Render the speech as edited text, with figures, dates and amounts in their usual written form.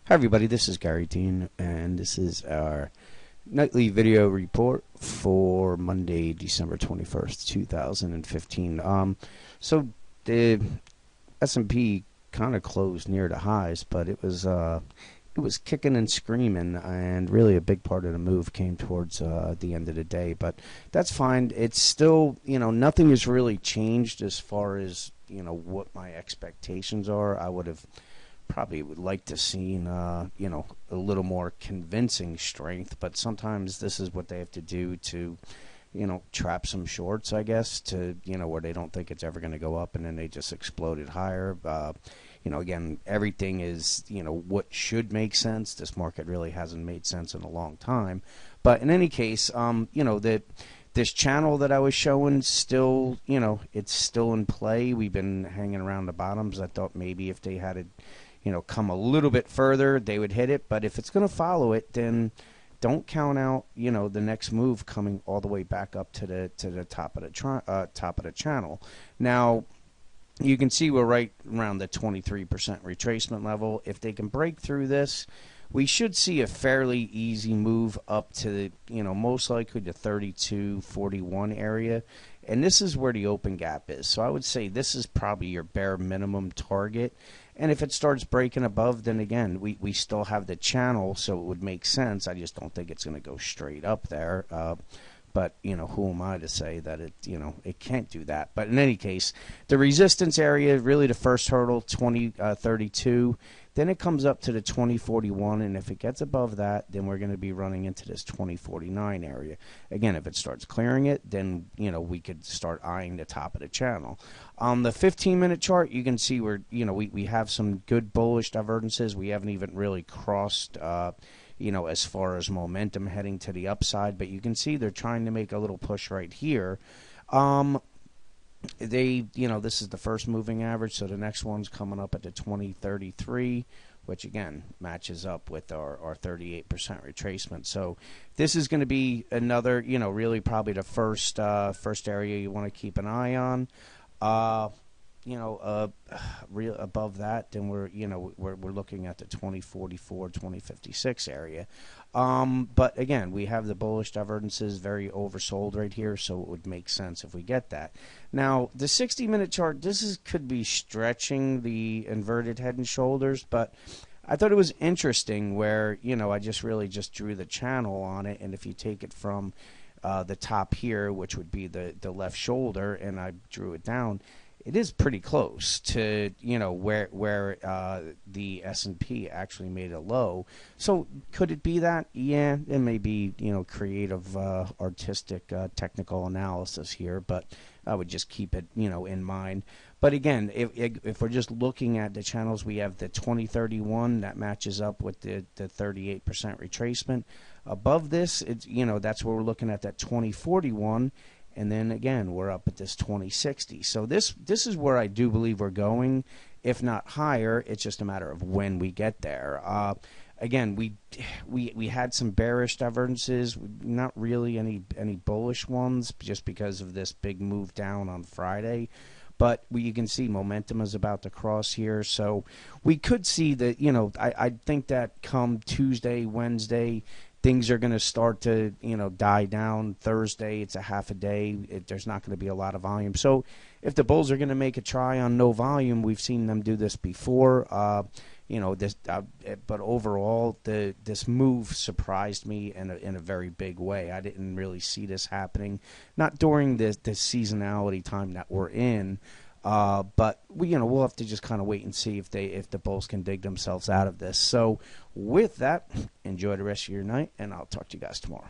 Hi everybody, this is Gary Dean, and this is our nightly video report for Monday, December 21st, 2015. So the S&P kind of closed near the highs, but it was kicking and screaming, and really a big part of the move came towards the end of the day. But that's fine. It's still, nothing has really changed as far as, what my expectations are. I would like to see, a little more convincing strength, but sometimes this is what they have to do to, trap some shorts, I guess, to, where they don't think it's ever going to go up and then they just exploded higher. Again, everything is, what should make sense. This market really hasn't made sense in a long time. But in any case, that this channel that I was showing still, it's still in play. We've been hanging around the bottoms. I thought maybe if they had come a little bit further, they would hit it. But if it's going to follow it, then don't count out, the next move coming all the way back up to the top of the channel. Now, you can see we're right around the 23% retracement level. If they can break through this, we should see a fairly easy move up to the, most likely the 32.41 area. And this is where the open gap is. So I would say this is probably your bare minimum target. And if it starts breaking above, then again, we still have the channel, so it would make sense. I just don't think it's going to go straight up there. But, who am I to say that it can't do that? But in any case, the resistance area, really the first hurdle, 2032. Then it comes up to the 2041, and if it gets above that, then we're going to be running into this 2049 area. Again, if it starts clearing it, then, we could start eyeing the top of the channel. On the 15-minute chart, you can see where, we have some good bullish divergences. We haven't even really crossed, as far as momentum heading to the upside, but you can see they're trying to make a little push right here. This is the first moving average, so the next one's coming up at the 2033, which again matches up with our 38% retracement. So this is going to be another, really probably the first area you want to keep an eye on. Real above that, then we're looking at the 2044, 2056 area. But again, we have the bullish divergences very oversold right here, so it would make sense if we get that. Now, the 60-minute chart, could be stretching the inverted head and shoulders, but I thought it was interesting where, I just drew the channel on it, and if you take it from the top here, which would be the left shoulder, and I drew it down, it is pretty close to, where the S&P actually made a low. So could it be that? Yeah, it may be, creative, artistic, technical analysis here, but I would just keep it, in mind. But again, if we're just looking at the channels, we have the 2031 that matches up with the 38% retracement. Above this, it's, that's where we're looking at that 2041. And then again, we're up at this 2060. So this is where I do believe we're going, if not higher. It's just a matter of when we get there. Again, we had some bearish divergences, not really any bullish ones, just because of this big move down on Friday. But you can see momentum is about to cross here, so we could see that. I think that come Tuesday, Wednesday, things are going to start to, die down. Thursday, it's a half a day. There's not going to be a lot of volume. So if the bulls are going to make a try on no volume, we've seen them do this before. But overall, this move surprised me in a very big way. I didn't really see this happening, not during the seasonality time that we're in. But we'll have to just kind of wait and see if the bulls can dig themselves out of this. So with that, enjoy the rest of your night, and I'll talk to you guys tomorrow.